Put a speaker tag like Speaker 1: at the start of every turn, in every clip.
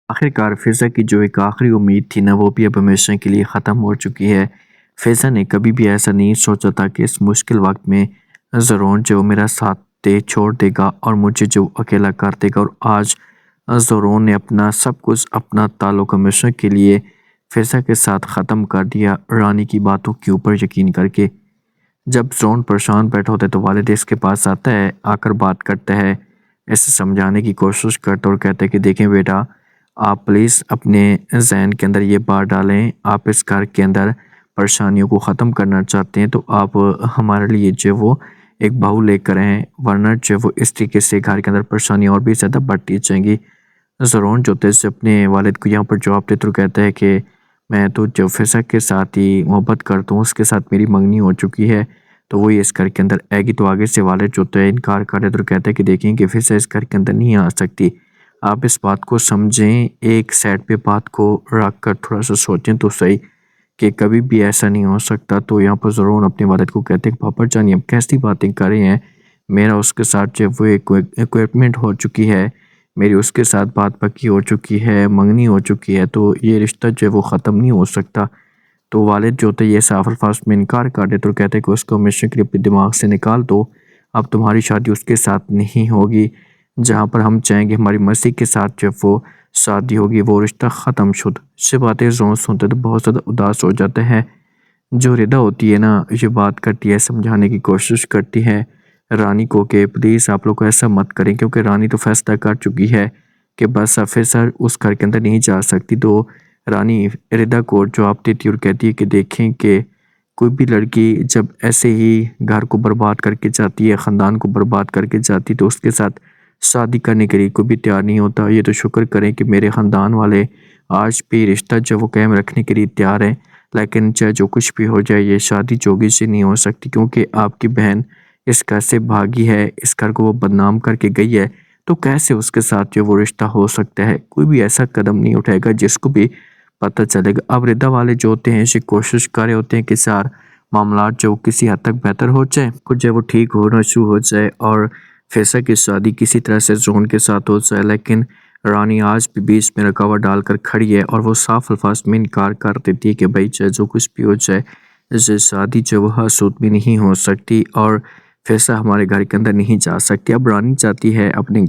Speaker 1: آخرکار فضا کی جو ایک آخری امید تھی نا، وہ بھی اب ہمیشہ کے لیے ختم ہو چکی ہے۔ فضا نے کبھی بھی ایسا نہیں سوچا تھا کہ اس مشکل وقت میں زرون جو میرا ساتھ چھوڑ دے گا اور مجھے جو اکیلا کر دے گا، اور آج زرون نے اپنا سب کچھ، اپنا تعلق ہمیشہ کے لیے فضا کے ساتھ ختم کر دیا، رانی کی باتوں کے اوپر یقین کر کے۔ جب زرون پریشان بیٹھا ہوتا ہے تو والد اس کے پاس آتا ہے، آ کر بات کرتا ہے، اسے سمجھانے کی کوشش کرتا اور کہتا ہے کہ دیکھیں بیٹا، آپ پلیز اپنے ذہن کے اندر یہ بات ڈالیں، آپ اس گھر کے اندر پریشانیوں کو ختم کرنا چاہتے ہیں تو آپ ہمارے لیے جو وہ ایک بہو لے کر آئیں، ورنہ جو وہ اس طریقے سے گھر کے اندر پریشانیاں اور بھی زیادہ بڑھتی جائیں گی۔ زرون جو تیز سے اپنے والد کو یہاں پر جواب دیتا اور کہتا ہے کہ میں تو جو فضا کے ساتھ ہی محبت کرتا ہوں، اس کے ساتھ میری منگنی ہو چکی ہے تو وہی اس گھر کے اندر آئے گی۔ تو آگے سے والد جو ہے انکار کر دیتا اور کہتا ہے کہ دیکھیں کہ فضا اس گھر کے اندر نہیں آ سکتی، آپ اس بات کو سمجھیں، ایک سائڈ پہ بات کو رکھ کر تھوڑا سا سوچیں تو صحیح کہ کبھی بھی ایسا نہیں ہو سکتا۔ تو یہاں پر زرون اپنے والد کو کہتے ہیں کہ پاپا جان اب کیسی باتیں کر رہے ہیں، میرا اس کے ساتھ جو وہ اکوپمنٹ ہو چکی ہے، میری اس کے ساتھ بات پکی ہو چکی ہے، منگنی ہو چکی ہے، تو یہ رشتہ جو وہ ختم نہیں ہو سکتا۔ تو والد جو ہوتا ہے یہ صاف الفاظ میں انکار کر دیتے اور کہتے ہیں کہ اس کو ہمیشہ کے لیے اپنے دماغ سے نکال دو، اب تمہاری شادی اس کے ساتھ نہیں ہوگی، جہاں پر ہم چاہیں گے ہماری مرضی کے ساتھ جب وہ شادی ہوگی، وہ رشتہ ختم شد۔ سے باتیں زون سنتے تو بہت زیادہ اداس ہو جاتا ہے۔ جو ردا ہوتی ہے نا، یہ بات کرتی ہے، سمجھانے کی کوشش کرتی ہے رانی کو کہ پلیز آپ لوگ ایسا مت کریں، کیونکہ رانی تو فیصلہ کر چکی ہے کہ بس فضا اس گھر کے اندر نہیں جا سکتی۔ تو رانی ردا کو جواب دیتی اور کہتی ہے کہ دیکھیں کہ کوئی بھی لڑکی جب ایسے ہی گھر کو برباد کر کے جاتی ہے، خاندان کو برباد کر کے جاتی، تو اس کے ساتھ شادی کرنے کے لیے کوئی بھی تیار نہیں ہوتا۔ یہ تو شکر کریں کہ میرے خاندان والے آج بھی رشتہ جو وہ قائم رکھنے کے لیے تیار ہیں، لیکن چاہے جو کچھ بھی ہو جائے یہ شادی جوگی سے نہیں ہو سکتی، کیونکہ آپ کی بہن اس گھر سے بھاگی ہے، اس گھر کو وہ بدنام کر کے گئی ہے، تو کیسے اس کے ساتھ جو وہ رشتہ ہو سکتا ہے؟ کوئی بھی ایسا قدم نہیں اٹھائے گا جس کو بھی پتہ چلے گا۔ اب ردا والے جو ہوتے ہیں اسے کوشش کر رہے ہوتے ہیں کہ سار معاملات جو کسی حد تک بہتر ہو جائے، کچھ جو وہ ٹھیک ہونا شروع ہو جائے اور فضا کی شادی کسی طرح سے زون کے ساتھ ہو جائے، لیکن رانی آج بھی بیچ میں رکاوٹ ڈال کر کھڑی ہے اور وہ صاف الفاظ میں انکار کر دیتی ہے کہ بھائی چاہے جو کچھ بھی ہو جائے، یہ شادی جو وہ حسود بھی نہیں ہو سکتی اور فضا ہمارے گھر کے اندر نہیں جا سکتی۔ اب رانی چاہتی ہے اپنے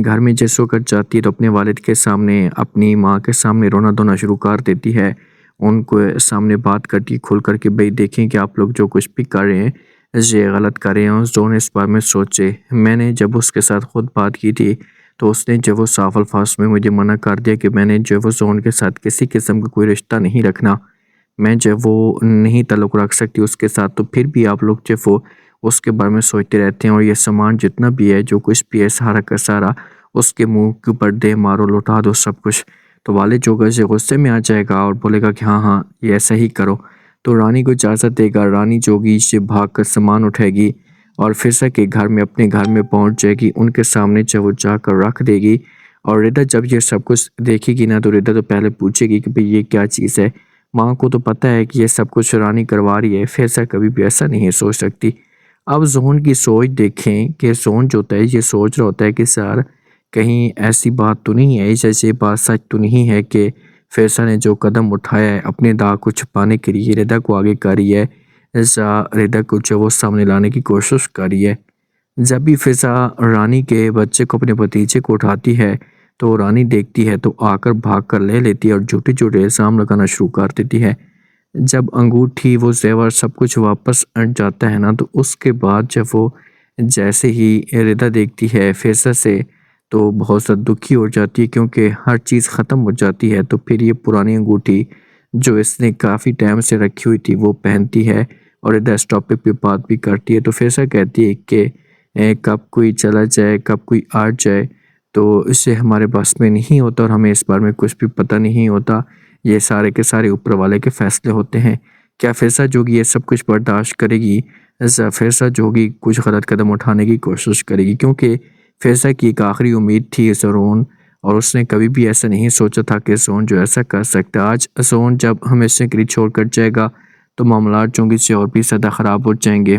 Speaker 1: گھر میں جس وقت جاتی ہے تو اپنے والد کے سامنے، اپنی ماں کے سامنے رونا دھونا شروع کر دیتی ہے، ان کو سامنے بات کرتی کھل کر کہ بھئی دیکھیں کہ آپ لوگ جو کچھ بھی کر رہے ہیں یہ غلط کر رہے ہیں، زون اس بارے میں سوچے۔ میں نے جب اس کے ساتھ خود بات کی تھی تو اس نے جب وہ صاف الفاظ میں مجھے منع کر دیا کہ میں نے جو وہ زون کے ساتھ کسی قسم کا کوئی رشتہ نہیں رکھنا، میں جب وہ نہیں تعلق رکھ سکتی اس کے ساتھ، تو پھر بھی آپ لوگ جو وہ اس کے بارے میں سوچتے رہتے ہیں، اور یہ سامان جتنا بھی ہے، جو کچھ بھی ہے، سارا کا سارا اس کے منہ کے اوپر دے مارو، لوٹا دو سب کچھ۔ تو والد جو گھر سے غصے میں آ جائے گا اور بولے گا کہ ہاں ہاں یہ ایسا ہی کرو، تو رانی کو اجازت دے گا، رانی جوگی سے بھاگ کر سامان اٹھائے گی اور فضا کے گھر میں اپنے گھر میں پہنچ جائے گی، ان کے سامنے جب وہ جا کر رکھ دے گی، اور ردا جب یہ سب کچھ دیکھے گی نا تو ردا تو پہلے پوچھے گی کہ بھئی یہ کیا چیز ہے، ماں کو تو پتہ ہے کہ یہ سب کچھ رانی کروا رہی ہے، فضا کبھی بھی ایسا نہیں سوچ سکتی۔ اب زون کی سوچ دیکھیں کہ زون جو ہوتا ہے یہ سوچ رہا ہوتا ہے کہ سار کہیں ایسی بات تو نہیں ہے، جیسے بات سچ تو نہیں ہے کہ فضا نے جو قدم اٹھایا ہے اپنے داغ کو چھپانے کے لیے ردا کو آگے کر رہی ہے، ردا کو جو وہ سامنے لانے کی کوشش کر رہی ہے۔ جب بھی فضا رانی کے بچے کو، اپنے بھتیجے کو اٹھاتی ہے تو رانی دیکھتی ہے تو آ کر بھاگ کر لے لیتی ہے اور جھوٹے جھوٹے الزام لگانا شروع کر دیتی ہے۔ جب انگوٹھی، وہ زیور سب کچھ واپس جاتا ہے نا، تو اس کے بعد جب وہ جیسے ہی ردا دیکھتی ہے فضا سے تو بہت زیادہ دکھی ہو جاتی ہے، کیونکہ ہر چیز ختم ہو جاتی ہے۔ تو پھر یہ پرانی انگوٹھی جو اس نے کافی ٹائم سے رکھی ہوئی تھی وہ پہنتی ہے اور ردا اس ٹاپک پہ بات بھی کرتی ہے۔ تو فضا کہتی ہے کہ کب کوئی چلا جائے، کب کوئی آ جائے تو اسے ہمارے بس میں نہیں ہوتا، اور ہمیں اس بارے میں کچھ بھی پتہ نہیں ہوتا، یہ سارے کے سارے اوپر والے کے فیصلے ہوتے ہیں۔ کیا فضا جوگی یہ سب کچھ برداشت کرے گی؟ فضا جوگی کچھ غلط قدم اٹھانے کی کوشش کرے گی، کیونکہ فضا کی ایک آخری امید تھی زون، اور اس نے کبھی بھی ایسا نہیں سوچا تھا کہ زون جو ایسا کر سکتا۔ آج زون جب ہمیشہ کے لیے چھوڑ کر جائے گا تو معاملات چونکہ سے اور بھی زیادہ خراب ہو جائیں گے۔